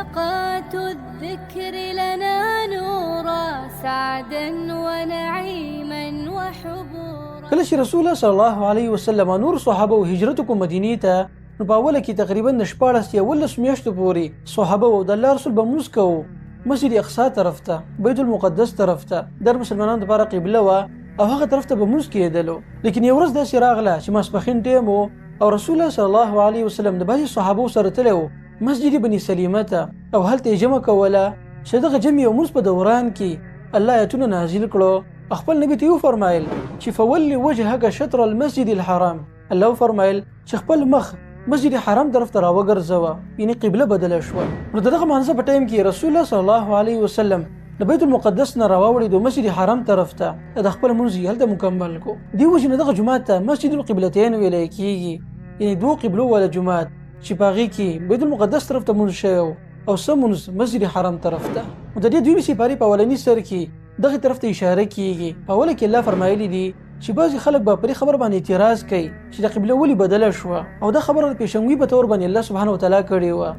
حلقات الذكر لنا نورا سعدا ونعيما وحبورا. کله چې رسول الله صلی الله علیه وسلم نور صحابه او هجرت کو مدینې ته، نو په اوله کې تقریبا 14 یا 15 میاشتو پورې صحابه او د الله رسول به موږ کوو مسجد اقصی طرف ته، بیت المقدس طرف ته، د مسلمانانو لپاره قبله و او هغه طرف ته به موږ کېدلو. لیکن یو ورځ داسې راغله چې ماسپښین ټیم و او رسول الله صلی الله علیه وسلم د بعضې صحابو سره تللی و مسجد بني سلیمه ته، او هلته یې جمع کوله چې دغه جمع او مونځ په دوران کې الله آیتونه نازل کړو. خپل نبی ته وفرمایل چې فولي وجهک شطر المسجد الحرام، الله فرمایل چې خپل مخ مسجد حرام طرف ته راوګرځوه، یعنی قبله بدله شوه. نو دغه مانځه په ټایم کې رسول الله صلی الله علیه وسلم د بیت المقدس نه راوړی د مسجد حرام طرف ته د خپل مونځ هلته مکمل کو. دی وجه نه دغه جمعه ته مسجد القبلتین ویل کیږي، یعنی دوه قبلو ولا جمعه چې پاغي کې بیت المقدس طرف ته مونږ شو او سمونز مسجد حرام طرف ته. نو د دې دوی سپاری په اولنی سر کې دغه طرف ته اشاره کیږي. په اوله کې الله فرمایلی دی چې بعضی خلک به پرې خبر باندې اعتراض کوي چې د قبله ولې بدله شوه، او دا خبره د پیشنګوي په تور باندې الله سبحانه وتعالی کړې وه،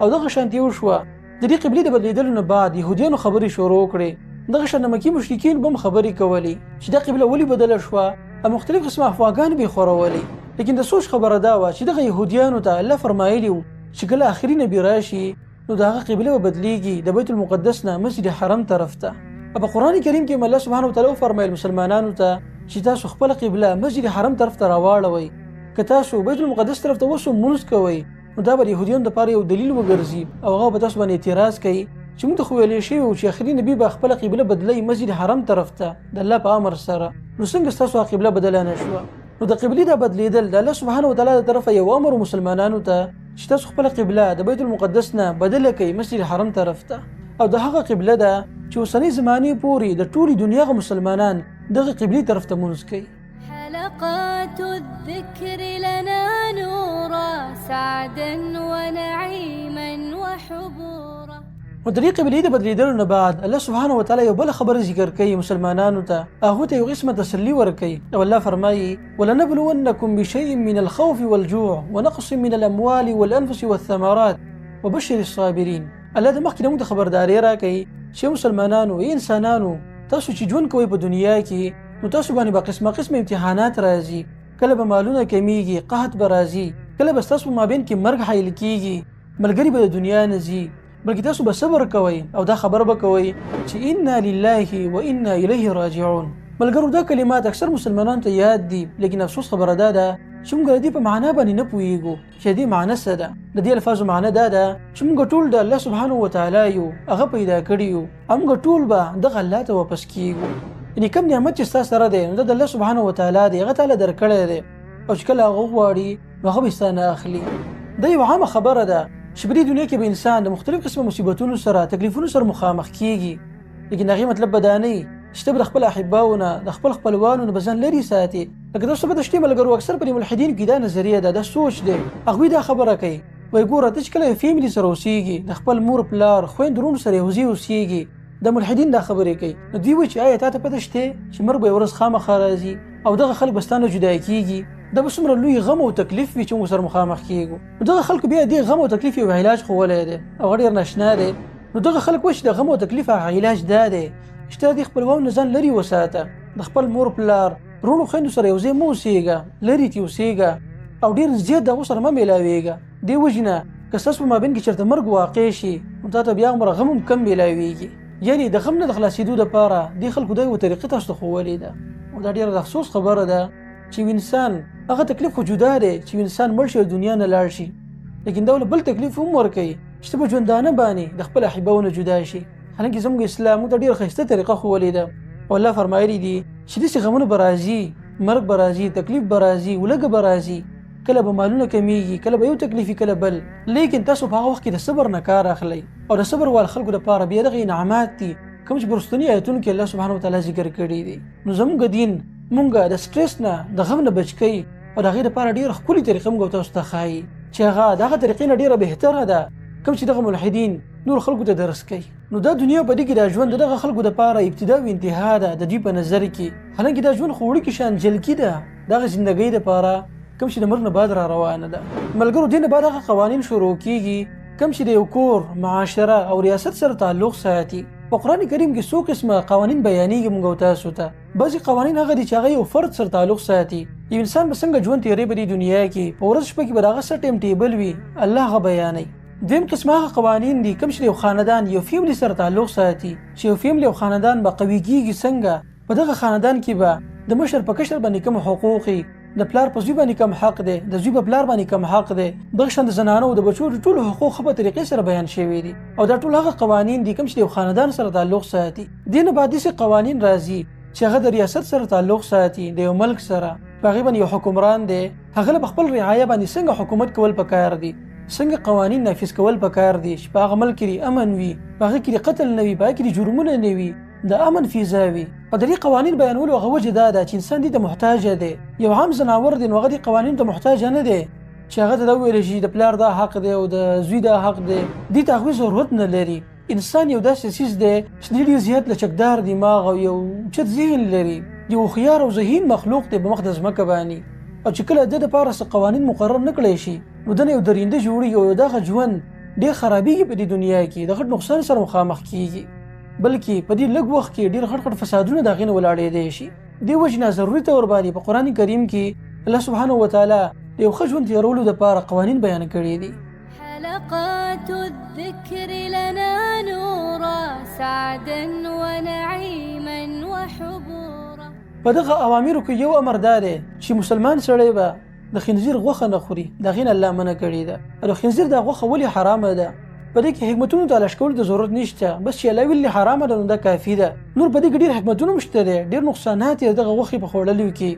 او دغه شانتي وشوه. د دې قبلې د بدلیدلو نه بعد یهودیانو خبرې شروع کړې، دغه شان مکی مشرکین به خبرې کولې چې دا قبله ولې بدله شوه، او مختلف قسمه افواګان به خورولې. لیکن د سوچ خبره دا وه چې دغه یهودیانو ته الله فرمایلی و چې کله آخري نبی راشي نو دغه قبله به بدلیږي د بیت المقدس نه مسجد حرام طرف ته. په قرآن کریم کې الله سبحانه وتعالی فرمایل مسلمانانو ته چې تاسو خپل قبله مسجد حرام طرف ته راواړوئ، که تاسو بیت المقدس طرف ته وسو مونځ کوئ نو دا به یهودیانو دپاره یو دلیل وګرځي، او هغه به تاسو باندې اعتراض کوي چې موږ ته خو ویلې شوي وو چې آخري نبي به خپله قبله بدلوي مسجد حرام طرف ته د الله په امر سره، نو څنګه ستاسو قبله بدله نه شوه؟ نو د قبلې دا بدلیدل د الله سبحانه وتعالی د طرفه یو امر مسلمانانو ته چې تاسو خپله قبله د بیت المقدس نه بدله کړئ مسجد حرام طرف ته، او د هغه قبله ده چې اوسنۍ زمانې پورې د ټولې دنیا غ مسلمانان دغه قبلې طرف ته مونځ کوي. حلقات الذكر لنا نورا سعدا ونعيما وحبورا. نو د دې قبلې د بدلیدلو نه بعد الله سبحانه وتعالی یو بل خبره ذکر کوي مسلمانانو ته، هغو ته یو قسمه تسلي ورکوي، او الله فرمایي ولنبلونکم بشیء من الخوف والجوع ونقص من الاموال والانفس والثمرات وبشر الصابرین. الله د مخکې نه موږ ته خبرداری راکوي چې مسلمانانو انسانانو تاسو چې ژوند کوئ په دنیا کې نو تاسو باندې به قسمه امتحانات راځي، کله به مالونه کمیږي، قحط به راځي، کله به ستاسو په مابین کې مرګ حایل کیږي، ملګري به د دنیا نه ځي، بلکې تاسو به صبر کوئ او دا خبره به کوئ چې انا لله و انا الیه راجعون. ملګرو دا کلمات اکثر مسلمانانو ته یاد دي، لیکن افسوس خبره دا ده چې موږ د دې په معنا باندې نه پوهیږو چې دې معنا څه ده. د دې الفاظو معنا دا ده چې موږ ټول د الله سبحانه وتعالی یو، هغه پیدا کړي یو، موږ ټول به دغه الله ته واپس کیږو. یعنی کوم نعمت چې ستاسو سره دی نو د الله سبحانه وتعالی دی، هغه تعالی درکړی دی، او چې کله هغه غواړي نو هغه به ستانه اخلي. دا یو عامه خبره ده چې په دې دنیا کې به انسان د مختلف قسمه مصیبتونو سره تکلیفونو سره مخامخ کیږي، لیکن هغې مطلب به دا نه چې ته به د خپل احباونه د خپل خپلوانو نه به ځان لرې ساتي. لکه تاسو به د شتې ملګرو اکثر په ملحدینو کې دا نظریه ده، دا سوچ دی، هغوی دا خبره کوي وایي ګوره ته چې کله یو فیملي سره اوسېږي، د خپل مور پلار خویند ورونو سره یو ځای اوسېږي، د ملحدین دا خبرې کوي. نو دوی وایي چې آیا تا ته پته شته چې مرګ به یو ورځ خامخا راځي او دغه خلک به ستا نه جدا کېږي؟ دا به څومره لوی غم او تکلیف وي چې موږ سره مخامخ کېږو. نو دغه خلکو بیا دې غم او تکلیف یو علاج ښوولی دی او هغه ډېر ناشنا دی. نو دغه خلک وایي چې د غم او تکلیف علاج دا دی چې ته د خپلوانو نه ځان لرې وساته، د خپل مور پلار وروڼو خویندو سره یو ځای مه اوسېږه، لرې ترې اوسېږه او ډېر زیات د هغو سره مه میلاوېږه. دې وجې نه که ستاسو په مابین کې چېرته مرګ واقع شي نو تا ته بیا هغومره غم هم کم میلاوېږي. یعنې د غم نه د خلاصېدو دپاره دې خلکو دا یوه طریقه تاسو ته ښوولې ده، او دا ډېره د افسوس خبره ده چې یو انسان هغه تکلیف خو جدا دی چې یو انسان مړ شي او دنیا نه لاړ شي، لیکن دا بل تکلیف هم ورکوي چې ته په ژوندانه باندې د خپل احباو نه جدا شي. حالانکې زموږ اسلام موږ ته ډېره ښایسته طریقه ښوولې ده، او الله فرمایلي دي چې داسې غمونه به راځي، مرګ به راځي، تکلیف به راځي، ولږه به راځي، کله به مالونه کمیږي، کله به یو تکلیف کله بل، لیکن تاسو په هغه وخت کې د صبر نه کار اخلئ، او د صبر وال خلکو دپاره بیا دغه انعامات دي کوم چې په وروستني آیتونو کې الله سبحانه وتعالی ذکر کړي دي. نو زموږ دین موږ د سټرس نه د غم نه بچ کوي، او د هغې دپاره ډېره ښکلې طریقه موږ تاسو ته ښایي چې هغه د هغه طریقې نه ډېره بهتره ده کوم چې دغه ملحدین نور خلکو ته درس کوي. نو دا دنیا په دې کې دا ژوند د دغه خلکو دپاره ابتدا او انتها ده د دوی په نظر کې، حالانکې دا ژوند خو وړوکې شان جلکي ده دغه زندګۍ دپاره کوم چې د مرګ نه بعد را روانه ده. ملګرو دې نه بعد هغه قوانین شروع کېږي کوم چې د یو کور، معاشره او ریاست سره تعلق ساتي. په قرآن کریم کې څو قسمه قوانین بیانېږي موږ او تاسو ته. بعضې قوانین هغه دي چې هغه یو فرد سره تعلق ساتي. یو انسان به څنګه ژوند تېروي په دې دنیا کې، په ورځ شپه کې به د هغه څه ټایم ټیبل وي، الله هغه بیانوي. دویم قسم هغه قوانین دي کوم چې د یو خاندان، یو فیملی سره تعلق ساتي، چې یو فیملی او خاندان به قوي کېږي څنګه. په دغه خاندان کې به د مشر په کشر باندې کوم حقوق وي، د پلار په زوی باندې کم حق دی، د زوی په پلار باندې کم حق دی. دغه شان د زنانو او د بچو د ټولو حقوق په طریقې سره بیان شوي دي، او دا ټول هغه قوانین دي کوم چې د یو خاندان سره تعلق ساتي. دې نه بعد داسې قوانین راځي چې هغه د ریاست سره تعلق ساتي، د یو ملک سره. په هغې باندې یو حکمران دی، هغه له خپل رعایا باندې څنګه حکومت کول پکار دي، څنګه قوانین نافذ کول پکار دي چې په هغه ملک کې امن وي، په هغه کې قتل نه وي، په هغه کې جرمونه نه وي، د امن فضا وي. او د دې قوانین بیانولو هغه وجه دا ده چې انسان دې ته محتاج دی. یو عام ځناور دی نو هغه دې قوانین ته محتاج نه دی چې هغه ته دا وویل شي د پلار دا حق دی او د زوی دا حق دی. دې ته هغوی ضرورت نه لري. انسان یو داسې څیز دی چې ډېر زیات لچکدار دماغ او یو چت ذهن لري، یو هوښیار او ذهین مخلوق دی په مخ د ځمکه باندې. او چې کله د دپاره څه قوانین مقرر نه کړی شي نو دنه یو درینده جوړېږي او دغه ژوند ډېر خرابېږي په دې دنیا کې، د غټ نقصان سره مخامخ کېږي، بلکې په دې لږ وخت کې ډېر غټ فسادونه د هغې نه ولاړېدی شي. دې وجې نه ضروري طور باندې په قرآن کریم کې الله سبحانه وتعالی د یو ښه ژوند تېرولو دپاره قوانین بیان کړي دي. حلقات الذكر لنا نورا سعدا ونعيما وحبورا. په دغه اوامرو کې یو امر دا دی چې مسلمان سړی به د خنزیر غوښه نه خوري، د هغې نه الله منع کړې ده. د خنزیر دا غوښه ولې حرامه ده؟ په دې کې حکمتونو تلاش کولو ته ضرورت نشته، بس چې الله ویلي حرامه ده نو دا کافي ده. نور په دې کې ډېر حکمتونه هم شته دی، ډېر نقصانات یې دغه غوښې په خوړلو کې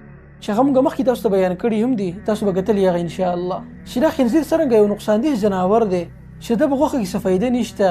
چې هغه موږ مخکې تاسو ته بیان کړي هم دي، تاسو به ګټلي هغه انشاءالله. چې دا خنزیر څرنګه یو نقصاندېح ځناور دی چې د په غوښه کې څه فایده نشته،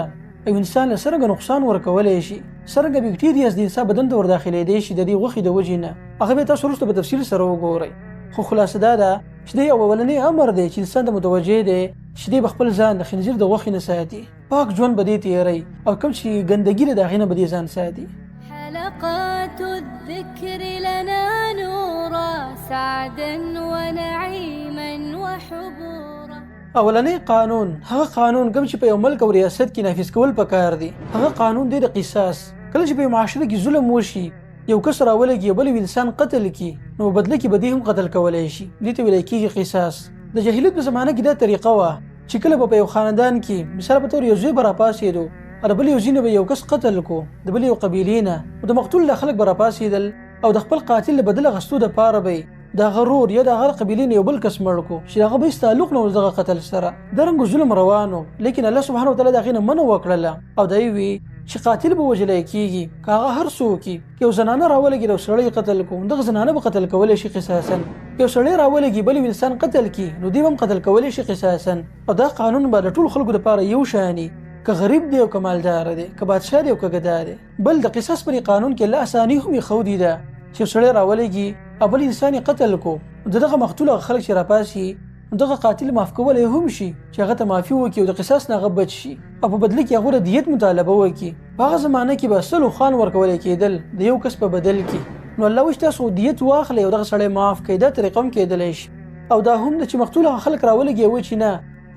او انسان له څرنګه نقصان ورکولی شي، څرنګه بکټیریاز د انسان بدن ته ورداخلېدی شي د دې غوښې د وجې نه، هغه به تاسو وروسته په تفصیل سره وګورئ. خو خلاصه دا ده چې دی یو اولنی امر دی چې انسان ته متوجه دی چې دی به خپل ځان د خنزیر د غوښې نه ساتي، پاک ژوند به دې تېروي، او کوم چې ګندګي ده د هغې نه به دې ځان ساتي. حلقات الذكر لنا نورا سعدا ونعيما وحبورا. اولنی قانون، هغه قانون کوم چې په یو ملک او ریاست کې نافذ کول پکار دي، هغه قانون دی د قصاص. کله چې په یو معاشره کې ظلم وشي، یو کس راولګي بل انسان قتل کی، نو بدله کې به دې هم قتل کولی شي، دې ته ویل کېږي قصاص. د جاهلیت په زمانه کې دا طریقه وه چې کله به په یو خاندان کې مثال په طور یو زوی به راپاڅېدو، د بل یو زوی نه به یو کس قتل کو، د بل یو قبیلې نه، او د مقتول له خلک به راپاڅېدل او د خپل قاتل له بدل اخیستو دپاره به د هغه رور یا د هغه قبیلې نه یو بل کس مړ کو چې هغه به هېڅ تعلق نه و دغه قتل سره. دارنګه ظلم روان و، لیکن الله سبحانه وتعالی د هغې نه منع وکړله، او دا یې وي چې قاتل به وژلی کېږي که هغه هر څوک وي. که یو زنانه راولګي یو سړی قتل کو، دغه زنانه به قتل کولی شي قصاصا. یو سړی راولګي بل انسان قتل کی، نو دی به هم قتل کولی شي قصاصا. او دا قانون به د ټولو خلکو دپاره یو شاني، که غریب دی او که مالدار دی، که بادشاه دی او که ګدا دی. بل د قصاص پر قانون کې الله اساني هم ښودې ده چې یو سړی راولګي او بل انسان قتل کو، دغه مقتول هغه خلک چې راپاسي دغه قاتل معاف کولی هم شي چې هغه ته معافي وکړي او د قصاص نه هغه بچ شي، او په بدله کې هغه د دیت مطالبه وکړي. په هغه زمانه کې به سلو خان ورکولی کېدل د یو کس په بدل کې، نو الله وایي تاسو دیت واخلئ او دغه سړی معاف کړئ. دا طریقه هم کېدلی شي. او دا هم ده چې مقتول هغه خلک راولګي وایي چې نه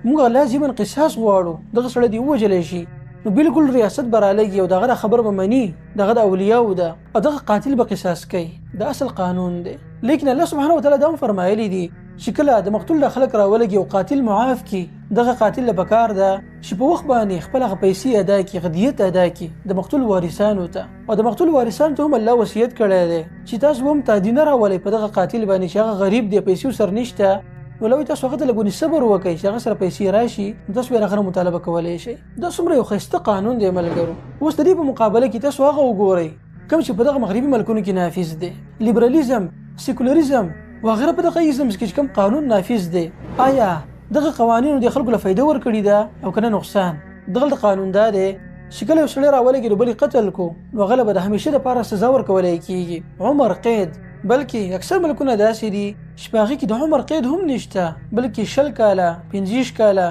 موږ لازما قصاص غواړو، دغه سړی دې ووژلی شي، نو بالکل ریاست به رالګي او دغه خبر به مني، دغه د اولیاو ده او دغه قاتل به قصاص کوي. دا اصل قانون دی. لیکن الله سبحانه وتعالی دا هم فرمایلی دي چې کله د مقتول له خلک راولګي او قاتل معاف کی، دغه قاتل له پکار ده چې په وخت باندې خپل هغه پیسې ادا کړي، غدیت ادا کړي د مقتول وارثانو ته. او د مقتول وارثانو ته هم الله وصیت کړی دی چې تاسو هم تعدي نه راولئ په دغه قاتل باندې چې هغه غریب دی، پیسې ورسره نشته، نو لوی تاسو هغه ته لږ صبر وکړئ چې هغه سره پیسې راشي، تاسو بیا هغه مطالبه کولی شئ. دا څومره یو ښایسته قانون دی ملګرو. اوس د دې په مقابله کې تاسو هغه وګورئ کوم چې په دغه مغربي ملکونو کې نافذ دی، لیبرالیزم، سیکولریزم وغیره. په دغه ایزمز کې کوم قانون نافذ دی، آیا دغه قوانینو د خلکو له فایده ورکړي ده او که نه نقصان؟ دغه قانون دا دی چې کله یو سړی راولګي نو بل قتل کو، نو هغه به د همیشه دپاره سزا ورکولی کېږي، عمر قید. بلکې اکثر ملکونه داسې دي چې په هغې کې د عمر قید هم نشته، بلکې 20 کاله، 25 کاله،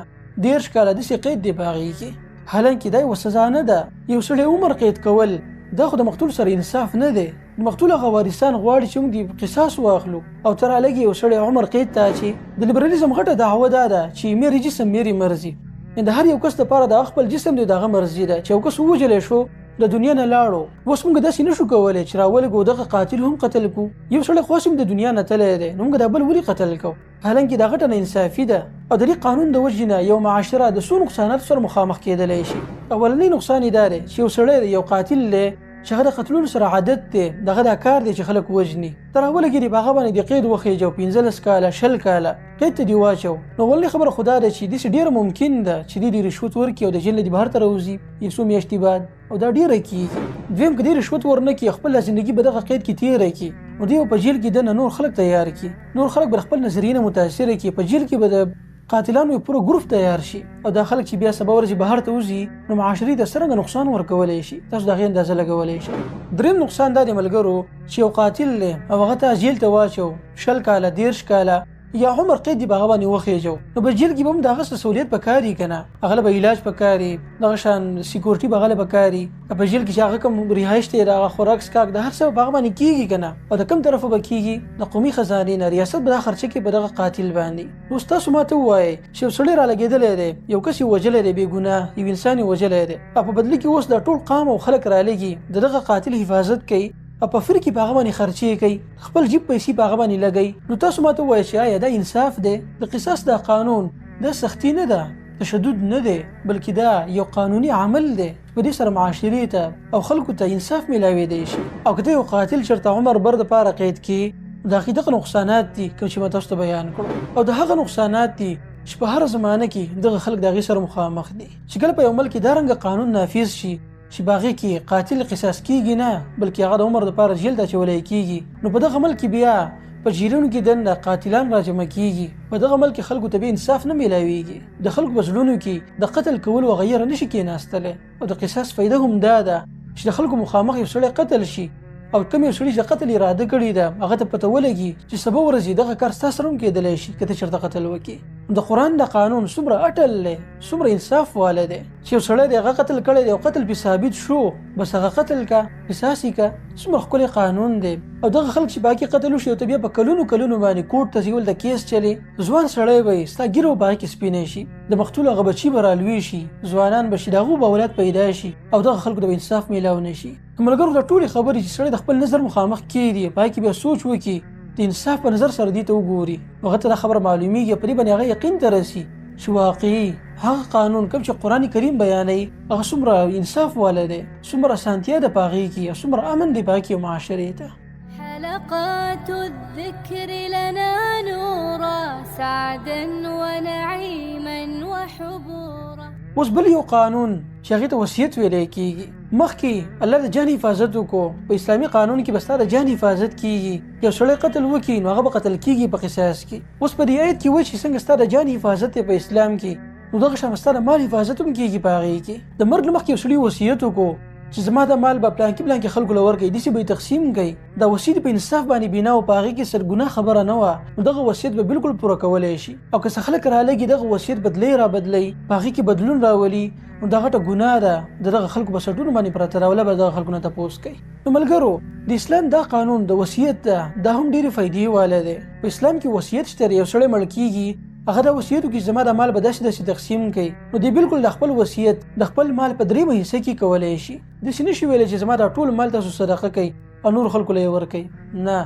13 کاله داسې قید دی په هغې کې. حالانکې دا یوه سزا نه ده. یو سړی عمر قید کول دا خو د مقتول سره انصاف نه دی. د مقتول هغه وارثان غواړي چې موږ د قصاص واخلو، او ته رالګي یو سړی عمر قید ته چې د لیبرالیزم غټه دعوه دا ده چې میری جسم میری مرضي، د هر یو کس لپاره د خپل جسم دی دغه مرزي ده چې یو کس ووجلی شو د دنیا نه لاړو، اوس موږ داسې نشو کولی چې راولګو دغه قاتل هم قتل کو. یو سړی خو هم د دنیا نه تللی دی، نو موږ دا بل ولې قتل کو؟ حالانکه دا غټه ناانصافي ده او د دې قانون د وجې نه یو معاشره د څو نقصاناتو سره مخامخ کېدلی شي. اولنی نقصان یې دا دی چې یو سړی یو قاتل دی چې هغه د قتلونو سره عادت دی، دغه دا کار دی چې خلک وژني، تر راولګېدي په هغه باندې د قید وخېجه او 15 کاله 20 کاله قید ته دې واچو. نو اولنۍ خبره خو دا ده چې داسې ډېره ممکن ده چې دې رشوت ورکړي او د جیل نه دې بهر ته راوځي یو څو میاشتې بعد، او دا ډېره کېږي. دویم که دې رشوت ورنه کړي خپله زندګي به دغه قید کې تېره کړي، نو دوی په جیل کې دننه نور خلک تیار کړي، نور خلک به خپل نظریې نه متاثره کړي، په جیل کې به د قاتلانو یو پوره ګروپ تیار شي، او دا خلک چې بیا سبا ورځې بهر ته وځي نو معاشري د څرنګه نقصان ورکولی شي، تاسو د هغې اندازه لګولی شئ. دریم نقصان دا د ملګرو چې یو قاتل دی او هغه ته جیل ته واچو 20 کاله 30 کاله یا عمر قید دی به هغه باندې وخېجو، نو په جیل کې به هم د هغه څه سهولیت پکار وي که نه، هغه له به علاج پکار وي، دغه شان سیکورټي به هغه له پکار وي، په جیل کې چې هغه کوم رهایش دی د هغه خوراک څښاک د هر څه به هغه باندې کېږي که نه، او د کوم طرفه به کېږي د قومي خزانې نه، ریاست به دا خرچه کوي په دغه قاتل باندې. نو ستاسو ما ته ووایئ چې یو سړی رالګېدلی دی، یو کس یې وژلی دی بې ګناه، یو انسان یې وژلی دی، او په بدله کې اوس دا ټول قام او خلک رالګي د دغه قاتل حفاظت کوي او په فر کې په هغه باندې خرچې کوي، خپل جیب پیسې په هغه باندې لګوي. نو تاسو ما ته ووایئ چې آیا دا انصاف دی؟ د قصاص دا قانون دا سختي نه ده، تشدد نه دی، بلکې دا یو قانوني عمل دی په دې سره معاشرې ته او خلکو ته انصاف میلاویدی شي. او که ته یو قاتل چېرته عمر بر دپاره قید کړي، د هغې دغه نقصانات دي کوم چې ما تاسو ته بیان کړو، او د هغه نقصانات دي چې په هره زمانه کې دغه خلک د هغې سره مخامخ دي. چې کله په یو ملک کې دا رنګه قانون نافذ شي چې باغې کې قاتل قصاص کېږي نه، بلکې هغه د عمر دپاره جیل ته اچولی کېږي، نو په دغه ملک کې بیا په جیلونو کې دننه قاتلان راجمع کېږي، په دغه ملک کې خلکو ته بیا انصاف نه میلاویږي، د خلکو په زړونو کې د قتل کولو وغیره نشي کېناستلی. او د قصاص فایده هم دا ده چې د خلکو مخامخ یو سړی قتل شي، او کوم یو سړي چې قتل اراده کړې ده هغه ته پته ولګي چې سبا ورځې دغه کار ستا سره هم کېدلی شي که ته چېرته قتل وکړې. د قرآن د قانون څومره اټل دی، څومره انصاف والی دی چې یو سړی دی هغه قتل کړی دی او قتل پې ثابت شو، بس هغه قتل کا قصاص یې کا، څومره ښکلی قانون دی. او دغه خلک چې باقي قتل وشي او ته بیا په کلونو کلونو باندې کوټ ته ځي ول د کیس چلې، ځوان سړی به یې ستا ګیره به هغې کې سپینی شي، د مقتول هغه بچي به رالوي شي، ځوانان به شي، د هغو به اولاد پیدا شي، او دغه خلکو ته به انصاف میلاو نه شي. ملګرو دا ټولې خبرې چې سړی د خپل نظر مخامخ کېږي په هغې کې بیا سوچ وکړي، د انصاف په نظر سره دې ته وګوري، هغه ته دا خبره معلومیږي، په دې باندې هغه یقین ته رسي چې واقعي هغه قانون کوم چې قرآن کریم بیانوي هغه څومره انصاف والی دی، څومره اسانتیا ده په هغې کې، او څومره امن دی په هغې کې معاشرې ته. حلقات الذكر لنا نورا سعدا ونعيما وحبورا. اوس بل یو قانون چې هغې ته وصیت ویلی کېږي. مخکې الله د جان حفاظت وکړو، په اسلامي قانون کې به ستا د جان حفاظت کېږي، یو سړی قتل وکړي نو هغه به قتل کېږي په قصاص کې. اوس په دې آیت کې وایي چې څنګه ستا د جان حفاظت دی په اسلام کې، نو دغه شان ستا د مال حفاظت هم کېږي په هغې کې. د مرګ نه مخکې یو سړي وصیت وکړو چې زما د مال به پلانکي خلکو له ورکوي، داسې به یې تقسیم کوي. دا وصیت په انصاف باندې بنا و، په هغې کې سرګناه خبره نه وه، نو دغه وصیت به بالکل پوره کولی شي. او که څه خلک رالګي دغه وصیت بدلی را بدلی، په هغې کې بدلون راولي، نو دا غټه ګناه ده، د دغه خلکو په سټونو باندې پرته راوله به دغه خلکو نه تپوس کوي. نو ملګرو د اسلام دا قانون د وصیت ده، دا هم ډېرې فایدې والی دی. په اسلام کې وصیت شته، یو سړی مړ کېږي هغه دا وصیت وکړي چې زما د مال به داسې تقسیم کوي، نو دی بالکل د خپل وصیت د خپل مال په 3 حصه کې کولی شي. داسې نشي ویلی چې زما دا ټول مال تاسو صدقه کوي او نور خلکو له یې ورکوي، نه،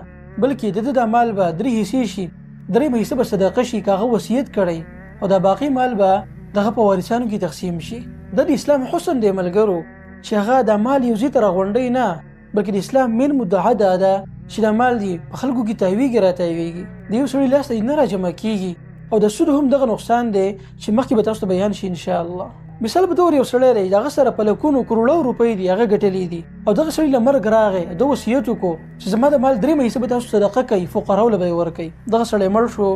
بلکې د ده دا مال به 3 حصې شي، 3 حصه به صدقه شي که هغه وصیت کړی، او دا باقي مال به دغه په وارثانو کې تقسیم شي. دا د اسلام حسن دی ملګرو چې هغه دا مال یو ځای ته راغونډوي نه، بلکې د اسلام مین مدعا دا ده چې دا مال دی په خلکو کې تاویږي راتاویږي، د یو سړي لاس ته نه راجمع کېږي. او د سود هم دغه نقصان دی چې مخکې به تاسو ته بیان شي انشاءالله. مثال په طور یو سړی دی دغه سره په لکونو کروړو روپۍ دي هغه ګټلې دي، او دغه سړي له مرګ راغی، د وصیت وکړو چې زما د مال 3 حصه به تاسو صدقه کوي، فقراو له به یې ورکوي. دغه سړی مړ شو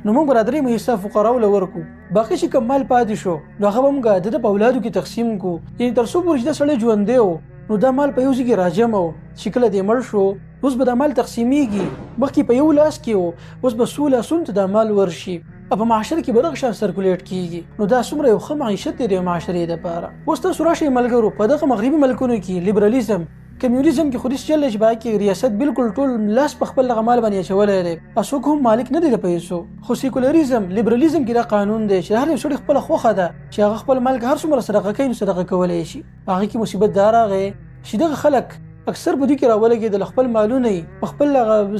نو موږ به 3 حصه فقراو له ورکو، باقي چې کوم مال پاتې شو نو هغه به موږ د ده په اولادو کې تقسیم کړو. یعنې تر څو پورې چې دا سړی ژوندی و نو دا مال په یو ځای کې راجمع و، چې کله دی مړ شو اوس به دا مال تقسیمیږي، مخکې په یو لاس کې و اوس به څو لاسونو ته دا مال ورشي، او په معاشره کې به دغه شان سرکولیټ کېږي. نو دا څومره یو ښه معیشت دی د معاشرې دپاره. اوس تاسو راشئ ملګرو په دغه مغربي ملکونو کې لیبرالیزم کمیونیزم کې خودي چل چې باقي ریاست بالکل ټول لاس په خپل غمال باندې چولې دی اسوک هم مالک نه دی د پیسو خو سیکولریزم لیبرالیزم کې دا قانون دی چې هر یو سړی خپل خوخه ده چې هغه خپل مال هر څومره صدقه کوي نو صدقه کولای شي هغه کې مصیبت دا راغی چې دغه خلک اکثر په دې کې راولګي د خپل مالونه په خپل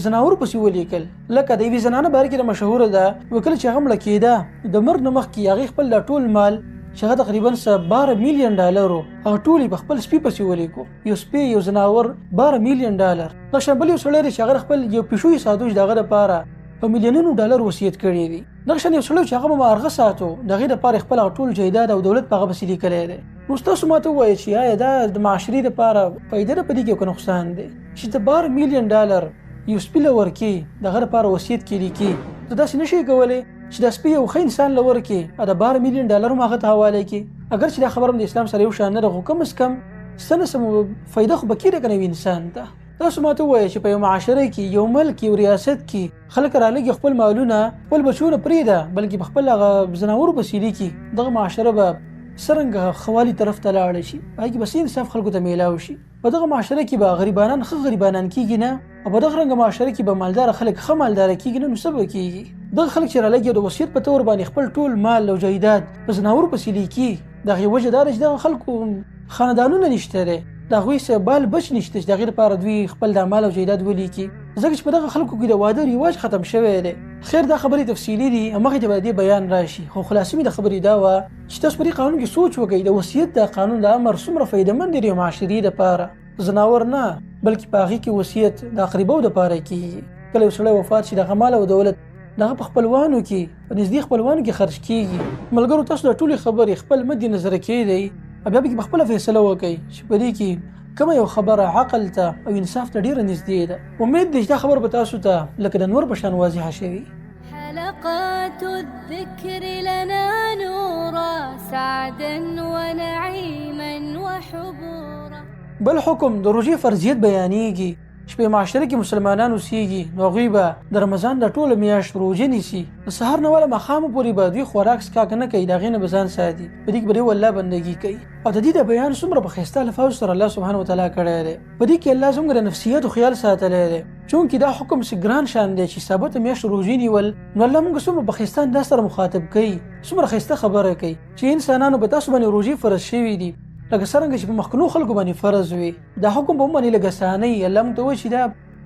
زناور پسې ولیکل لکه د یوې زنانه باره کې مشهوره ده وکړه چې هغه مړه کېده د مرګ نه مخکې هغې خپل ټول مال چې هغه تقریبا 12 میلیون ډالرو هغه ټول په خپل سپي پسې ولیکو یو سپي یو زناور 12 میلیون ډالر نو شامل یو سړی چې هغه خپل یو پښو یې ساتو چې دغه لپاره په میلیونونو ډالر وصیت کړی دی دغه شان یو سړی چې هغه مارغه ساتو دغه لپاره خپل ټول جایداد او دولت په هغه پسې لیکلی دی نو تاسو ماته وایي چې آیا دا د معاشري لپاره فایده ده په دې کې که نقصان دی چې د 12 میلیون ډالر یو سپي له ورکې دغه لپاره وصیت کې لیکي ته داسې نشئ کولی چې دا سپي یو ښه انسان له ورکې د 12 میلیون ډالر هم هغه ته حواله کړي اگر چې دا خبره هم د اسلام سره یو شان نه ده خو کم از کم څه نه څه فایده خو به کېږي که نه وي انسان ته تاسو ماته ووایئ چې په یو معاشره کې یو ملک یو ریاست کې خلک رالګي خپل مالونه خپل بچو نه پرېږده بلکې په خپل هغه زناورو پسې لیکي دغه معاشره به څرنګه خوالي طرف ته لاړه شي هغې کې به څه انصاف خلکو ته میلاو شي په دغه معاشره کې به غریبانان ښه غریبانان کېږي نه او په دغه رنګه معاشره کې به مالداره خلک ښه مالداره کېږي نه نو څه به کېږي دغه خلک چې رالګي د وصیت په طور باندې خپل ټول مال او جایداد په زناورو پسې لیکي د هغې وجه دا ده چې دغه خلکو خاندانونه نشته دی د هغوی څه بال بچ نشته چې د هغې لپاره دوی خپل د مال او جایداد ولیکي ځکه چې په دغه خلکو کې د واده رواج ختم شوی دی خیر دا خبرې تفصیلي دي همغې ته به د دې بیان راشي خو خلاصه مې د خبرې دا وه چې تاسو په دې قانون کې سوچ وکړئ د وصیت د قانون د امر څومره فایدهمند دی د یو معاشري دپاره زناور نه بلکې په هغې کې وصیت د اقربو دپاره کېږي کله یو سړی وفات شي دغه مال او دولت دغه په خپلوانو کې په نږدې خپلوانو کې خرج کېږي ملګرو تاسو د ټولې خبرې خپل مد نظره کېدی بیا به کې په خپله فیصله وکړئ چې په دې کې کومه یو خبره عقل ته او انصاف ته ډیره نږدې ده امید دی چې دا خبره به تاسو ته لکه د نور په شان واضحه شوي حلقات الذكر لنا نورا سعدا ونعيما وحبورا بل حکم د روژې فرضیت بیانېږي چې په معاشره کې مسلمانان اوسېږي نو هغوی به د رمضان د ټوله میاشت روژه نیسي د سهار نه واله ماښامه پورې به دوی خوراک څښاک نه کوي د هغې نه به ځان ساتي په دې کې به دوی الله بندګي کوي او د دې د بیان څومره په ښایسته الفاظو سره الله سبحانه وتعالی کړی دی په دې کې الله زموږ د نفسیت او خیال ساتلی دی چونکې دا حکم چې ګران شان دی چې ثابته میاشت روژې نیول نو الله موږ څومره په ښایسته انداز سره مخاطب کوي څومره ښایسته خبره کوي چې انسانانو په تاسو باندې روژې فرض شوي دي لکه څرنګه چې په مخکنو خلکو باندې فرض وي دا حکم به هم باندې لږ اسانۍ الله موږ ته وایي چې دا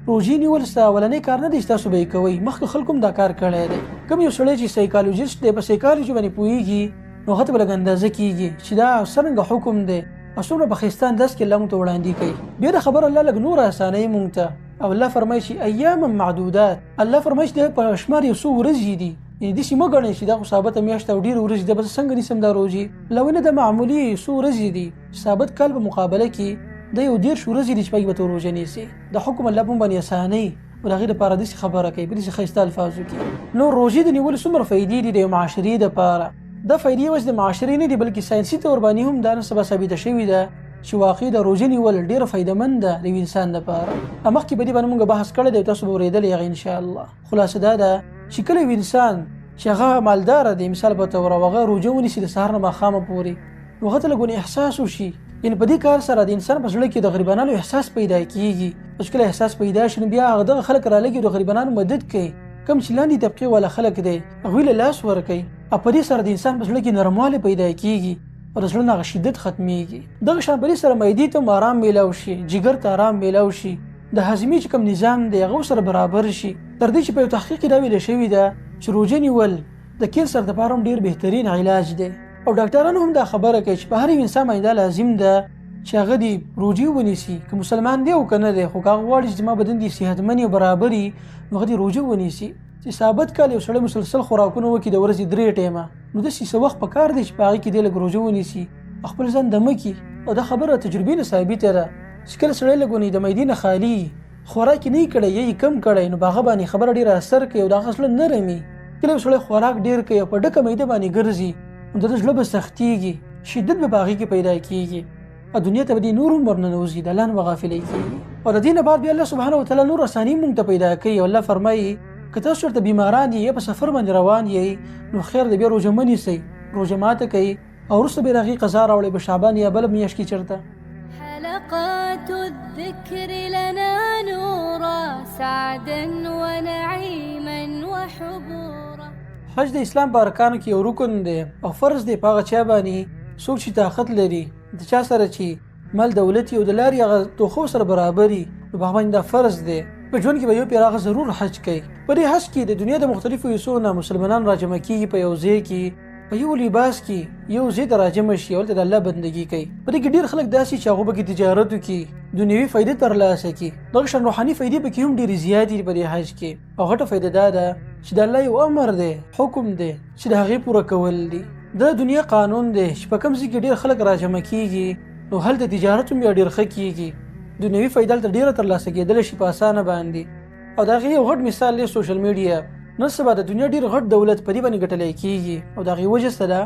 روژې نیول ستا اولنی کار نه دی چې تاسو به یې کوئ مخکې خلکو هم دا کار کړی دی کوم یو سړی چې سایکالوجیسټ دی په سایکالوجي باندې پوهېږي نو هغه ته به لږ اندازه کېږي چې دا څرنګه حکم دی او څومره په ښایسته انداز کې الله موږ ته وړاندې کوي بیا د خبره الله لږ نور اسانوي موږ ته او الله فرمایي چې ایاما معدودات الله فرمایي چې په شمار یو څو ورځې دي یعنې داسې مه ګڼئ چې دا خو ثابته میاشت او ډېرې ورځې ده بس څنګه نیسم دا روژې لو نه د معمولي څو ورځې دي ثابت کال په مقابله کې د یو 13 ورځې دي چې پکې به ته روژه نیسې د حکم الله په باندې اسانۍ او د هغې دپاره داسې خبره کوي په داسې ښایسته الفاظو کې نو روژې د نیولو څومره فایدې دي د یو معاشرې دپاره دا فایدې یوازې د معاشرې نه دي بلکې ساینسي طور باندې هم دا نن سبا ثابته شوې ده چې واقعي د روژې نیول ډېره فایدهمند ده د یو انسان دپاره مخکې په دې باندې موږ بحث کړی دی تاسو به اورېدلی هغه انشاءالله خلاصه دا ده چې کله یو انسان چې هغه مالداره دی مثال په طور او هغه روژه ونیسي د سهار نه ماښامه پورې نو هغه ته لږ احساس وشي یعنې په دې کار سره د انسان په زړه کې د غریبانانو احساس پیدا کېږي چې کله احساس پیدا شي نو بیا هغه دغه خلک رالګي د غریبانانو مدد کوي کوم چې لاندې طبقې والا خلک دی هغوی له لاس ورکوي او په دې سره د انسان په زړه کې نرموالی پیدا کېږي او د زړه نه هغه شدت ختمیږي دغه شان په دې سره معدې ته هم ارام میلاو شي جګر ته ارام میلاو شي د هاضمې چې کوم نظام دی هغه سره برابر شي تر دې چې په یو تحقیق کې دا ویل شوي ده چې روژه نیول د کینسر دپاره هم ډېر بهترین علاج دی او ډاکټرانو هم دا خبره کوي چې په هر یو انسان باندې دا لازم ده چې هغه دې روژې ونیسي که مسلمان دی او که نه دی خو که هغه غواړي چې زما بدن دې صحتمند او برابر وي نو هغه دې روژه ونیسي چې ثابت کال یو سړی مسلسل خوراکونه وکړي د ورځې 3 ټیمه نو داسې څه وخت په کار دی چې په هغې کې دې لږ روژه ونیسي خپل ځان دمه کړي او دا خبره تجربې نه ثابته ده چې کله سړی لږ ونې د معدې نه خالي خوراک یې نه یې کړی یا یې کم کړی نو په هغه باندې خبره ډېره اثر کوي او د هغه زړه نرمي کله یو سړی خوراک ډېر کوي او په ډکه معده باندې ګرځي نو د ده زړه به سختېږي شدت به په هغې کې پیدا کېږي او دنیا ته به دې نور هم ورننوځي د الله نه به غافلی کېږي او د دې نه بعد بیا الله سبحانه وتعالی نور اساني موږ ته پیدا کوي او الله فرمایي که تاسو ورته بیماران یې یا په سفر باندې روان یې نو خیر د بیا روژه مه نیسئ روژه ماته کوي او وروسته بیا د هغې قضا راوړئ په شعبان یا بله میاشت کې چېرته حلقات الذكر لنا نورا سعدا ونعيما وحبورا. حج د اسلام په ارکانو کې یو رکن دی او فرض دی په هغه چا باندې څوک چې طاقت لري د چا سره چې مال دولت او د لارې هغه توخو سره برابري نو په باندې دا فرض دی. په ژوند کې به یو پیر هغه ضرور حج کوي. په دې حج کې د دنیا د مختلفو حصو نه مسلمانان راجمع کیږي په یو ځای کې په یو لباس کې یو ځای ته راجمع شي او د الله بندګي کوي. په دې کې ډیر خلک داسې چې هغه به کې تجارت وکړي دنیوي فایده ترلاسه کړي. دغه شان روحاني فایده به کې هم ډېرې زیاتې دي په دې حج کې. او غټه فایده دا ده چې د الله یو امر دی حکم دی چې د هغې پوره کول دي. د دنیا قانون دی چې په کوم ځای کې ډیر خلک راجمع کیږي نو هلته تجارت هم بیا ډیر ښه کیږي. دنیوي فایده هلته ډیره ترلاسه کېدلی شي په اسانه باندې. او د هغې یو غټ مثال دی سوشل میډیا. نن سبا د دنیا ډیر غټ دولت په دې باندې ګټلی کېږي او د هغې وجه څه ده؟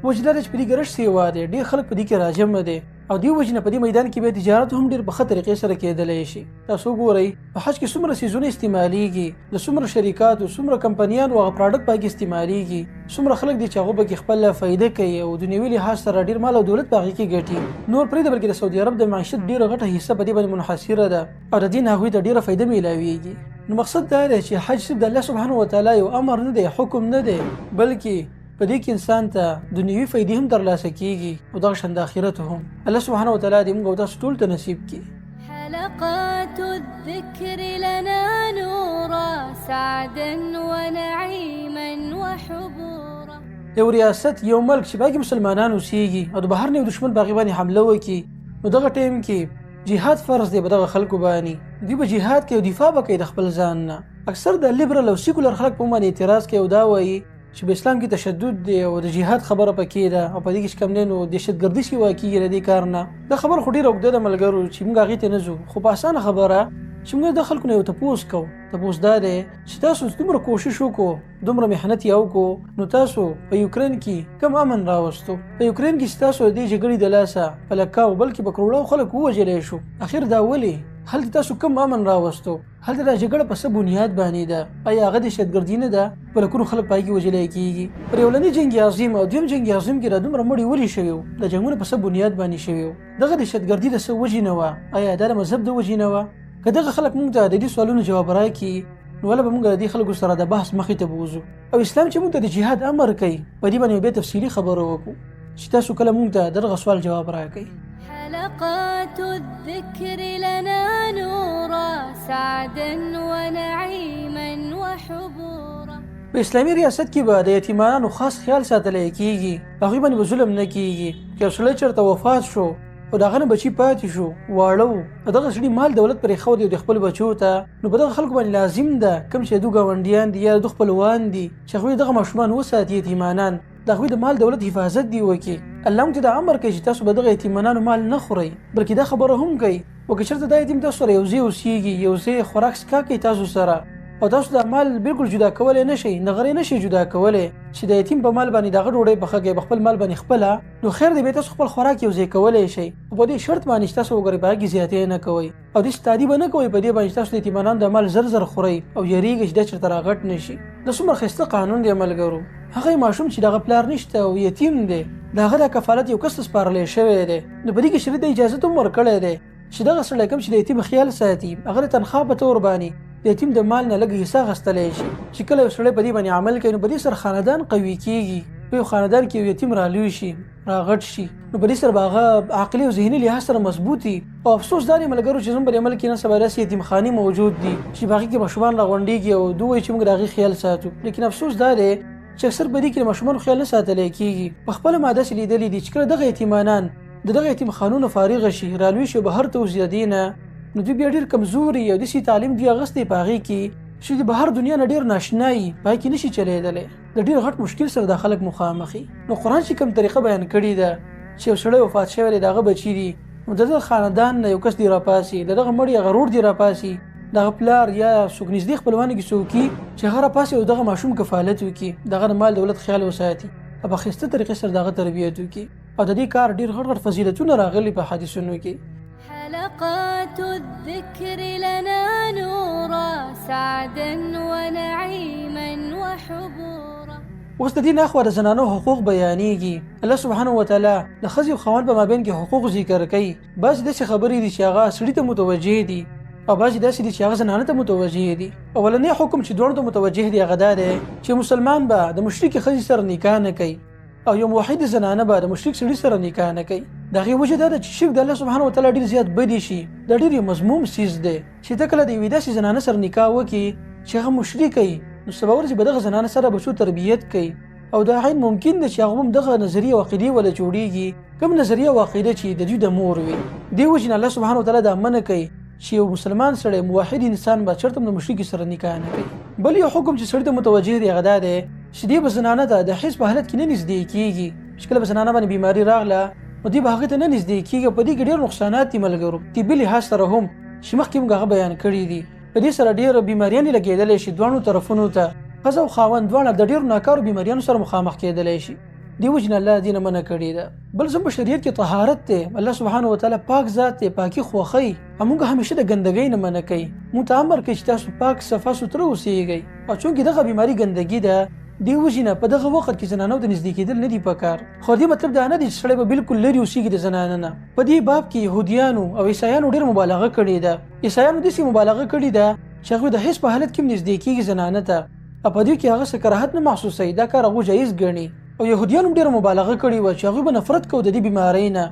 وجه دا ده چې په دې ګرشت سیوا دی ډېر خلک په دې کې راجمع دی او دې وجې نه په دې میدان کې بیا تجارت هم ډېر په ښه طریقې سره کېدلی شي. تاسو وګورئ په حج کې څومره څیزونه استعمالیږي د څومره شرکاتو څومره کمپنیانو هغه پراډکټ پکې استعمالیږي. څومره خلک دي چې هغه پکې خپله فایده کوي او دنیوي لحاظ سره ډېر مال او دولت په هغې کې ګټي. نور پرېږده بلکې د سعودي عرب د معیشت ډېره غټه حصه په دې باندې منحصره ده او د دې نه هغوی ته ډېره فایده میلاویږي. نو مقصد دا دی چې حج صرف د الله سبحانه وتعالی یو امر نه دی حکم نه دی بلکې په دې کې انسان ته دنیوي فایدې هم ترلاسه کیږي او دغه شان د آخرت هم. الله سبحانه وتعالی دې موږ او تاسو ټول ته نصیب کړي. حلقات الذكر لنا نورا سعدا ونعيما وحبورا. یو ریاست یو ملک چې باقي مسلمانان اوسېږي او د بهر نه یو دښمن په هغې باندې حمله وکړي نو دغه ټایم کې جهاد فرض دی په دغه خلکو باندې. دوی به جهاد کوي او دفاع به کوي د خپل ځان نه. اکثر د لیبرل او سیکولر خلک په باندې اعتراض کوي او دا وایي چې په اسلام کې تشدد دی او د جهاد خبره پکې ده او په دې کې چې کوم دی نو دهشتګردي شوی کېږي له دې کار نه. دا خبره خو ډېره اوږده ده ملګرو چې موږ هغې ته نه ځو خو په اسانه خبره چې موږ د خلکو نه یو تپوس کوو. تپوس دا دی چې تاسو دومره کوشش وکړو دومره محنت یې وکړو نو تاسو په یوکرین کې کم امن راوستو؟ په یوکرین کې چې تاسو د دې جګړې د لاسه په لکاو بلکې په کروړو خلک ووژلی شو اخر دا ولې؟ هلته تاسو کم امن راوستو؟ هلته دا جګړه په څه بنیاد باندې ده؟ آیا هغه دهشتګردي نه ده؟ په لکونو خلک په هغې کې وژلی کېږي. پر یولني جنګ عظیم او دویم جنګ عظیم کې را دومره مړي ولې شوي وو؟ د جنګونو په څه بنیاد باندې شوي وو؟ دغه دهشتګردي د څه وجې نه وه؟ آیا دا د مذهب د وجې نه وه؟ که دغه خلک موږ ته د دې سوالونو جواب راکړي نو وله به موږ د دې خلکو سره د بحث مخې ته بوځو. او اسلام چې موږ ته د جهاد امر کوي په دې باندې بیا تفصیلي خبره وکړو چې تاسو کله موږ ته دغه سوال جواب راکړئ. حلقات الذكر لنا نورا سعدا ونعيما وحبورا. په اسلامي ریاست کې به د یتیمانو خاص خیال ساتلی کېږي. هغوی باندې به ظلم نه کېږي. که یو سړی چېرته وفات شو او د هغه نه بچي پاتې شو واړه وو او دغه سړي مال دولت پرې ښودی او د خپل بچو ته نو په دغه خلکو باندې لازم ده کوم چې د ګاونډیان دي یا د خپلوان دي چې هغوی دغه ماشومان وساتي یتیمانان د هغوی د مال دولت حفاظت دی وکړي. الله موږ ته دا امر کوي چې تاسو به دغه یتیمانانو مال نه خورئ بلکې دا خبره هم کوي او که چېرته دا یتیم تاسو سره یو ځای اوسېږي یو ځای خوراک څښاک کوي تاسو سره او تاسو دا مال بالکل جدا کولی نه شئ نغرې نه شئ جدا کولی چې د یتیم په مال باندې د هغه ډوډۍ پخه کوي په خپل مال باندې خپله نو خیر دی بیا تاسو خپل خوراک یو ځای کولی شئ خو په دې شرط باندې چې تاسو وګورئ په هغې کې زیاتې نه کوئ او داسې تعدي به نه کوئ په دې باندې چې تاسو د یتیمانانو د مال زر زر خورئ او یریږئ چې دا چېرته راغټ نه شي. دا څومره ښایسته قانون دی ملګرو. هغه ماشوم چې دغه پلار نشته او یتیم دی د هغه د کفالت یو کس ته سپارلی شوی دی نو په دې کې شریعت د اجازت هم ورکړی دی چې دغه سړی کوم چې د یتیم خیال ساتي هغه د تنخوا په طور باندې د یتیم د مال نه لږ حصه اخیستلی شي چې کله یو سړی په دې باندې عمل کوي نو په دې سره خاندان قوي کېږي. په یو خاندان کې یو یتیم رالوی شي راغټ شي نو په دې سره به هغه عقلي او ذهني لحاظ سره مضبوط وي. او افسوس دا دی ملګرو چې زموږ په عمل کې نن سبا داسې یتیمخانې موجود دي چې په هغې کې ماشومان راغونډېږي او دوی وایي چې موږ د هغې خیال ساتو لیکن افسوس دا دی چې اکثر په دې کې د ماشومانو خیال نه ساتلی کېږي. په خپله ما داسې لیدلي دي چې کله دغه یتیمانان د دغه یتیمخانونو فارغه شي رالوی شي بهر ته وځي د دې نه نو دوی بیا ډېر کمزوري او داسې تعلیم دوی اخیستی په هغې کې چې د بهر دنیا نه ډېر ناشنا وي په هغې کې نشي چلېدلی د ډېر غټ مشکل سره دا خلک مخامخ نو قرآن چې کوم طریقه بیان کړې ده چې یو سړی وفات شوی دی د هغه بچي دي نو د دغه خاندان نه یو کس دی راپاسي د دغه مړي هغه رور دی راپاسي دغه پلار یا څوک نږدې خپلوانو کې څوک وي چې هغه راپاسي او دغه ماشوم کفالت وکړي دغه د مال دولت خیال وساتي او په ښایسته طریقې سره دغه تربیت وکړي او د دې کار ډېر غټ غټ فضیلتونه راغلي په حدیثونو کې. حلقات الذكر لنا نورا سعدا ونعيما وحبورا. اوس د دې نه خو د زنانو حقوق بیانېږي. الله سبحانه وتعالی د ښځې او خاوند په مابین کې حقوق ذکر کوي. بعضې داسې خبرې دي چې هغه سړي ته متوجه دي او بعضې داسې دي چې هغه زنانه ته متوجه دي. اولنی حکم چې دواړو ته متوجه دی هغه دا دی چې مسلمان به د مشرکې ښځې سره نکاح نه کوي او یو موحد زنانه به د مشرک سړي سره نکاح نه کوي. د هغې وجه دا ده چې شرک د الله سبحانه وتعالی ډېر زیات بدې شي. دا ډېر یو مذموم څیز دی چې ته کله د یوې داسې زنانه سره نکاح وکړي چې هغه مشرکه وي، نو سبا ورځې به دغه زنانه سره به څو تربیت کوي او دا عین ممکن ده چې هغه هم دغه نظریه او عقیدې وله جوړېږي کوم نظریه او عقیده چې د دوی د مور وي. دې وجې نه الله سبحانه وتعالی دا منع کوي چې یو مسلمان سړی موحد انسان به چېرته هم د مشرکې سره نکاح نه کوي. بل یو حکم چې سړي ته متوجه دی هغه دا دی چې دې به زنانه ته د حیض په حالت کې نه نږدې کېږي. چې کله به زنانه باندې بیماري راغله نو دې به هغې ته نه نږدې کېږي. په دې کې ډېر نقصانات دي ملګرو، طبي لحاظ سره هم چې مخکې موږ هغه بیان کړي دي. په دې سره ډېره بیماریانې لګېدلی شي دواړو طرفونو ته. ښځه او خاوند دواړه د ډېرو ناکارو بیماریانو سره مخامخ کېدلی شي. دې وجې نه الله دې نه منع کړې ده. بل زموږ په شریعت کې طهارت دی. الله سبحانه وتعالی پاک ذات دی، پاکي خوښوي. موږ همیشه د ګندګۍ نه منع کوي. موږ ته امر کوي چې تاسو پاک صفا سوتره اوسېږئ. او چونکې دغه بیماري ګندګي ده دې وجې نه په دغه وخت کې زنانو ته نږدې کېدل نه دي پکار. خو دې مطلب دا نه دی چې سړی به بالکل لرې اوسېږي د زنانه نه. په دې باب کې یهودیانو او عیسایانو ډېر مبالغه کړې ده. عیسایانو داسې مبالغه کړې ده چې هغوی د حیض په حالت کې هم نږدې کېږي زنانه ته او په دې کې هغه څه کراهت نه محسوسوي. دا کار هغوی جایز ګڼي. او یهودیانو ډېره مبالغه کړې وه چې هغوی به نفرت کوو د دې بیمارۍ نه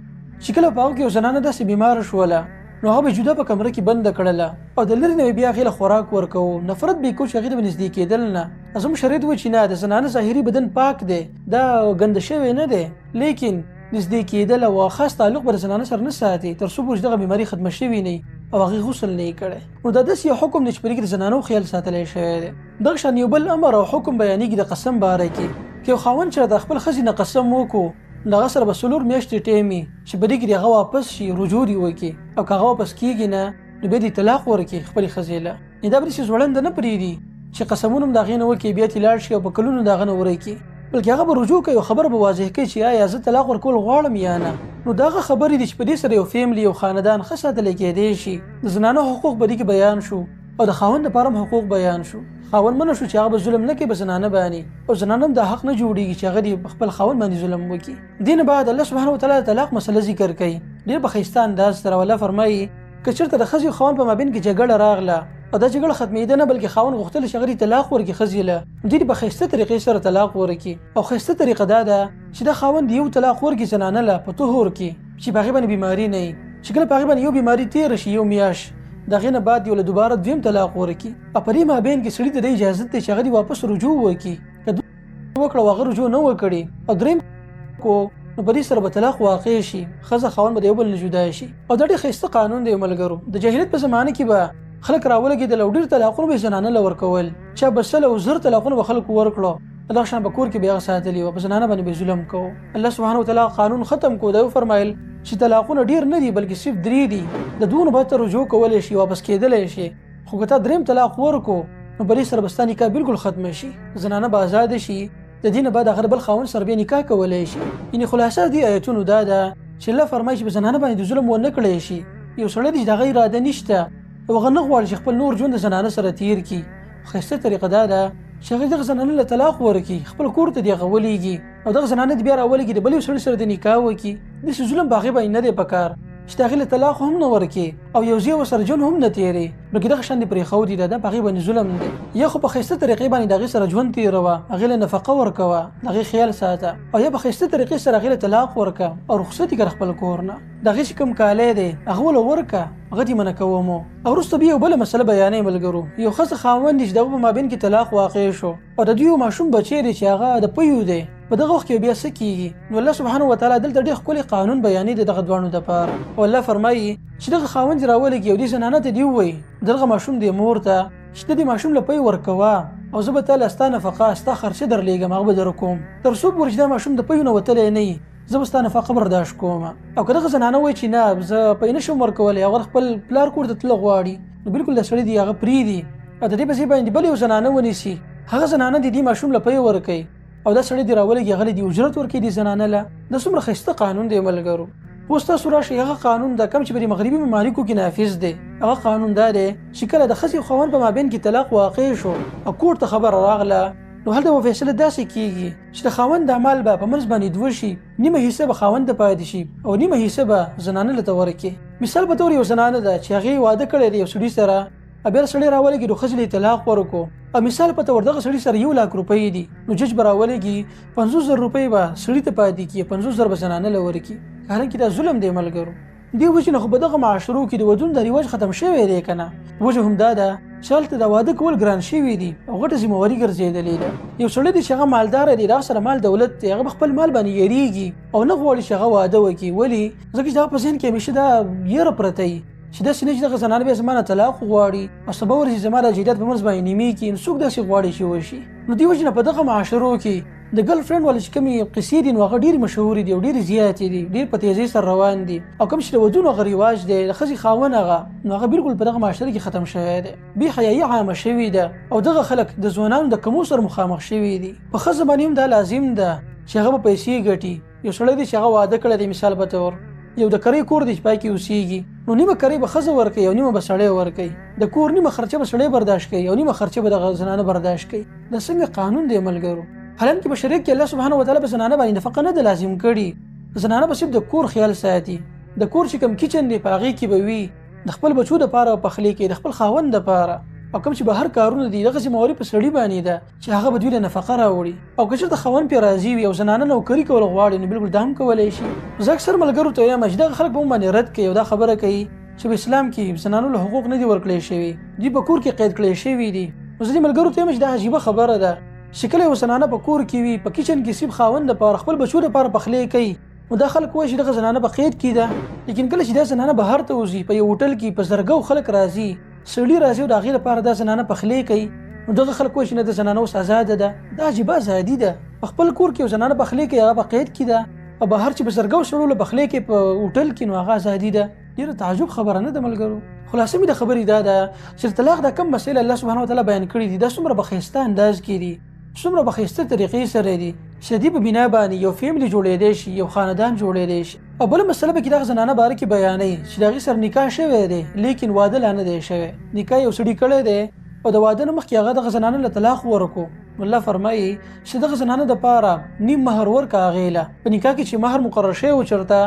چې کله په هغو کې یو زنانه داسې بیماره شوله نو هغه به جدا په کمره کې بنده کړله او د لرې نه بیا هغې له خوراک ورکوو. نفرت به یې کوو چې هغې ته به نږدې کېدل نه. زموږ شریعت وایي چې نه، د زنانه ظاهري بدن پاک دی، دا ګنده شوی نه دی، لیکن نږدې کېدل او خاص تعلق به د زنانه سره نه ساتي تر څو پورې دغه بیماري ختمه شوې نه او هغې غسل نه یې کړی. نو دا داسې یو حکم دی چې په دې کې د زنانو خیال ساتلی شوی دی. دغه شان یو بل امر او حکم بیانېږي د قسم باره کې. که یو خاوند چې د خپل ښځې نه قسم وکړو نو هغه سره به 4 میاشتې ټیم وي چې په دې کې هغه واپس شي، رجوع دې وکړي او که هغه واپس کېږي نه نو بیا دې طلاق ورکړي خپلې ښځې له. دا به داسې زوړنده نه پرېږدي چې قسمونه هم د هغې نه وکړي بیا ترې لاړ شي او په کلونو د هغه نه ورکړي، بلکې هغه به رجوع کوي او خبره به واضح کوي چې آیا زه طلاق ورکول غواړم یا نه. نو دا هغه خبرې دي چې په دې سره یو فیملي یو خاندان ښه ساتلی کېدی شي. د زنانو حقوق به دې کې بیان شو او د خاوند لپاره هم حقوق بیان شو. خاوند منع شو چې هغه به ظلم نه کوي په زنانه باندې او زنانه هم دا حق نه جوړېږي چې هغه دې خپل خاوند باندې ظلم وکړي. دې نه بعد الله سبحانه وتعالی د طلاق مسله ذکر کوي ډېر په ښایسته انداز سره. الله فرمایي که چېرته د ښځې او خاوند په مابین کې جګړه راغله او دا جګړه ختمېده نه بلکې خاوند غوښتل چې هغه طلاق ورکړي ښځې له، دې په ښایسته طریقې سره طلاق ورکړي. او ښایسته طریقه دا ده چې دا خاوند یو طلاق ورکړي زنانه له په طهور کې چې په هغې باندې بیماري نه وي. چې کله په هغې باندې یو بیماري تېره شي یو میاشت د هغې نه بعد یو له دوباره دویم طلاق ورکړي. او په دې مابین کې سړي ته د اجازت دی چې هغه دې واپس رجوع وکړي. که وکړه او هغه رجوع نه وکړي او دریم کو نو په دې سره به طلاق واقع شي. ښځه خاوند به د یو بل نه جدا شي. او دا ډېر ښایسته قانون دی ملګرو. د جاهلیت په زمانه کې به خلک راولګېدل او ډېر طلاقونه به یې زنانه له ورکول. چا به 100 او 1000 طلاقونه به خلکو ورکړو. دغه شان به کور کې به هغه ساتلي وو، په زنانه باندې به ظلم کوو. الله سبحانه وتعالی قانون ختم کو. دا وفرمایل چې طلاقونه ډېر نه دي بلکې صرف 3 دي. د دوه نه به ته رجوع کولی شي، واپس کېدلی شي. خو که تا دریم طلاق ورکو نو په دې سره به ستا نکاح بالکل ختمه شي، زنانه به ازاده شي. د دې نه بعد هغه بل خاوند سره بیا نکاح کولی شي. یعنې خلاصه دې آیتونو دا ده چې الله فرمایي چې په زنانه باندې د ظلم ونه کړی شي. یو سړی دی چې د هغه اراده نشته او هغه نه غواړي چې خپل نور ژوند د زنانه سره تېر کړي. ښایسته طریقه دا ده چې هغه دغه زنانه له طلاق ورکړي، خپل کور ته دې هغه ولېږي او دغه زنانه دې بیا راولېږي د بل یو سړي سره د نکاح وکړي. داسې ظلم په هغې باندې نه دی پکار چې د هغې له طلاق هم نه ورکړي او یو ځای ورسره ژوند هم نه تېرې، بلکې دغه شان دې پرېښودي ده. دا په هغې باندې ظلم دی. یا خو په ښایسته طریقې باندې د هغې سره ژوند تېروه، هغې له نفقه ورکوه، د هغې خیال ساته، او یا په ښایسته طریقې سره هغې له طلاق ورکه او رخصت یې کړه خپل کور نه. د هغې چې کوم کالی دی هغه وله ورکه، هغه دې منع کومو. او وروسته بیا یو بله مسله بیانوي ملګرو. یو ښځه خاوند دی چې د هغو په مابین کې طلاق واقع شو او د دوی یو ماشوم بچی دی چې هغه د پیو دی. په دغه وخت کې بیا څه کېږي؟ نو الله سبحانه وتعالی دلته ډېر ښکلی قانون بیانوي د دغه دواړو دپاره. او الله فرمایي چې دغه خاوند دې راولېږي او دې زنانه ته دې ووایي دغه ماشوم دې مور ته چې ته دې ماشوم له پی ورکوه او زه به تا له ستا نفقه ستا خرچه درلېږم، هغه به در کوم تر څو پورې چې دا ماشوم د پیو نه وتلی نه وي، زه به ستا نفقه برداشت کوم. او که دغه زنانه وایي چې نه زه پی نه شم ورکولی، هغه خپل پلار کور ته تله غواړي، نو بالکل د سړي دې هغه پرېږدي او د دې په ځای باندې بل یو زنانه ونیسي، هغه زنانه دې دې ماشوم له پی ورکوي او دا سړی دې راولېږي هغه دې اجرت ورکوي دې زنانه له. دا څومره ښایسته قانون دی ملګرو. اوس تاسو راشئ هغه قانون دا کوم چې په مغربي ممالکو کې نافذ دی. هغه قانون دا دی چې کله د ښځې او خاوند په مابین کې طلاق واقع شو او کور ته خبره راغله نو هلته به فیصله داسې کیږي چې د خاوند اعمال به په منځ باندې دوه شي، نیمه حصه به خاوند ته پاتې شي او نیمه حصه به زنانه له ورکړي. مثال په تور یو زنانه ده چې هغې واده کړی دی یو سړي سره، بیا سړی راولېږي نو ښځې طلاق ورکړو، او مثال په تور دغه سړي سره 1 لک روپۍ دي، نو جج به راولېږي 50,000 روپۍ به سړي ته پاتې کړي، 50,000 به زنانه له ورکړي. حالانکې دا ظلم دی ملګرو. دې وجې نه خو په دغه معاشرو کې د ودونو د رواج ختم شوی دی که نه. وجه همدا ده چې هلته د واده کول ګران شوي دي او غټه ذمهواري ګرځېدلې ده. یو سړی دی چې هغه مالداره دی، د هغه سره مال دولت دی، هغه په خپل مال باندې یېرېږي او نه غواړي چې هغه واده وکړي. ولې؟ ځکه چې هغه په ذهن کې همیشه دا یېره پرته وي چې داسې نه چې دغه زنانه بیا زما نه طلاق وغواړي او سبا ورځي زما د جیدات په منځ باندې نیمې کړي، نو څوک داسې غواړي چې وشي. نو دې وجې نه په دغه معاشرو کې د ګرل فرینډ والے چې کومې قصې دي نو هغه ډېرې مشهورې دي او ډېرې زیاتې دي، ډېر په تیزۍ سره روان دي. او کوم چې د ودونو هغه رواج دی د ښځې خاوند هغه، نو هغه بالکل په دغه معاشره کې ختم شوی دی. بې حیایي عامه شوې ده او دغه خلک د ځوانانو د کمو سره مخامخ شوي دي. په ښځه باندې هم دا لازم ده چې هغه به پیسې ګټي. یو سړی دی چې هغه واده کړی دی، مثال په طور یو د کرۍ کور دی چې پای کې اوسېږي، نو نیمه کرۍ به ښځه ورکوي او نیمه به سړی ورکوي. د کور نیمه خرچه به سړی برداشت کوي او نیمه خرچه به دغه زنانه برداشت کوي. دا څنګه قانون دی ملګرو؟ حالانکه په شریعت کې الله سبحانه وتعالی په زنانه باندې نفقه نه ده لازم کړي. زنانه به صرف د کور خیال ساتي. د کور چې کوم کچن دی په هغې کې به وي، د خپل بچو دپاره پخلی کوي، د خپل خاوند دپاره. او کوم چې بهر کارونه دي دغه ذمهواري په سړي باندې ده چې هغه به دوی له نفقه راوړي. او که چېرته خاوند پرې راضي وي او زنانه نوکري کول غواړي نو بالکل دا هم کولی شي. زه اکثر ملګرو ته وایم چې دغه خلک به هم باندې رد کوي او دا خبره کوي چې په اسلام کې زنانو له حقوق نه دي ورکړی شوي، دوی په کور کې قید کړی شوي دي. نو زه دې ملګرو ته وایم چې دا عجیبه خبره ده چې کله یو زنانه په کور کې وي، په کچن کې صرف خاوند دپاره خپل بچو دپاره پخلی کوي، نو دا خلک وایي چې دغه زنانه په قید کې ده. لیکن کله چې دا زنانه بهر ته وځي، په یو هوټل کې په زرګو خلک راځي، سړي راځي او د هغې لپاره دا زنانه پخلی کوي، نو دغه خلک وایي چې نه د زنانه اوس ازاده ده. دا عجیبه ازادي ده. په خپل کور کې یو زنانه پخلی کوي هغه په قید کې ده، او بهر چې په زرګو سړو له پخلی کوي په هوټل کې نو هغه ازادي ده. ډېره تعجب خبره نه ده ملګرو. خلاصه مې د خبرې دا ده چې طلاق دا کم مسایل الله سبحانه وتعالی بیان کړي دي، دا څومره په ښایسته انداز کې دي، څومره په ښایسته طریقې سره دي چې د دې په بنا باندې یو فیملی جوړېدی شي، یو خاندان جوړېدی شي. او بله مسله به کې دغه زنانه باره کې بیانوي چې د هغې سره نکاح شوی دی لیکن واده لا نه دی شوی. نکاح یو سړي کړی دی او د واده نه مخکې هغه دغه زنانه له طلاق ورکړو. الله فرمایي چې دغه زنانه دپاره نیم مهر ورکړه هغې له. په نکاح کې چې مهر مقرر شوی و چېرته،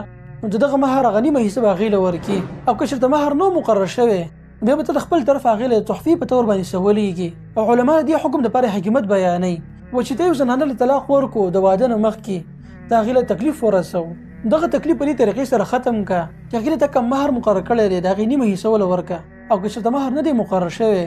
نو د دغه مهر هغه نیمه حصه به هغې له ورکړي. او که چېرته مهر نه مقرر شوی بیا به ته د خپل طرف هغې له تحفې په طور باندې سولیږي. او علما د دې حکم دپاره حکمت بیانوي و چې ته یو زنانه له طلاق ورکړو د واده نه مخکې، د هغې له تکلیف ورسو، دغه تکلیف په دې طریقې سره ختم کړه چې هغې له ته کم مهر مقرر کړی دی د هغې نیمه حصه وله ورکړه. او که چېرته مهر نه دی مقرر شوی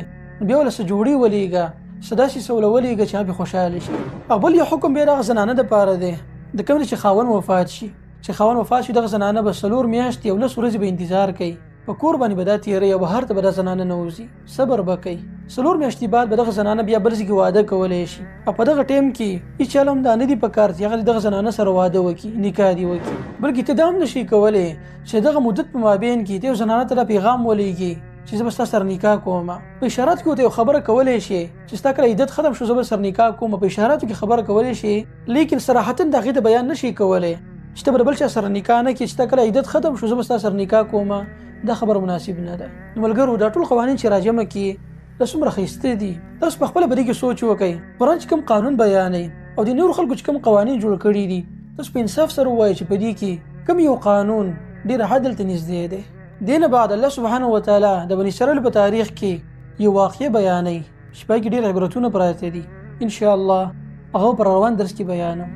بیا وله څه جوړې ولېږه، څه داسې څه وله ولېږه چې هغه خوشحاله شي. او بل یو حکم بیا دغه زنانه دپاره دی د کوم چې خاوند وفات شي. چې خاوند وفات شي دغه زنانه به 4 میاشتې او 10 ورځې به انتظار کوي، په کور باندې به دا تېروي او بهر ته به دا زنانه نه وځي، صبر به کوي. 4 میاشتې بعد به دغه زنانه بیا بل ځای کې واده کولی شي. او په دغه ټایم کې هېڅ چا هم دا نه دي په کار چې هغه دغه زنانه سره واده وکړي، نکاح دې وکړي. بلکې ته دا هم نشي کولی چې دغه مدت په مابین کې ته یو زنانه ته دا پیغام ولېږي چې زه به ستا سره نکاح کوم. په اشاراتو کې ورته یو خبره کولی شي چې ستا کله عدت ختم شو زه به سره نکاح کوم، په اشاراتو کې خبره کولی شي، لیکن صراحتا د هغې ته بیان نشي کولی چې ته به بل چا سره نکاح نه کړې چې ستا کله عدت ختم شو زه به ستا سره نکاح کوم. دا خبر مناسب نه ده. ملګرو دا ټول قوانین چې راجمع کړي دا څومره ښایسته دي. تاسو په خپله په دې کې سوچ وکئ. قرآن چې کوم قانون بیانوي او د نورو خلکو چې کوم قوانین جوړ کړي دي تاسو په انصاف سره ووایئ چې په دې کې کوم یو قانون ډېر عدل ته نږدې دی. دې نه بعد الله سبحانه وتعالی د بني اسرائیل په تاریخ کې یو واقعه بیانوي چې په کې ډېر عبرتونه پراته دي. ان شاء الله هغه پر روان درس کې بیانوم.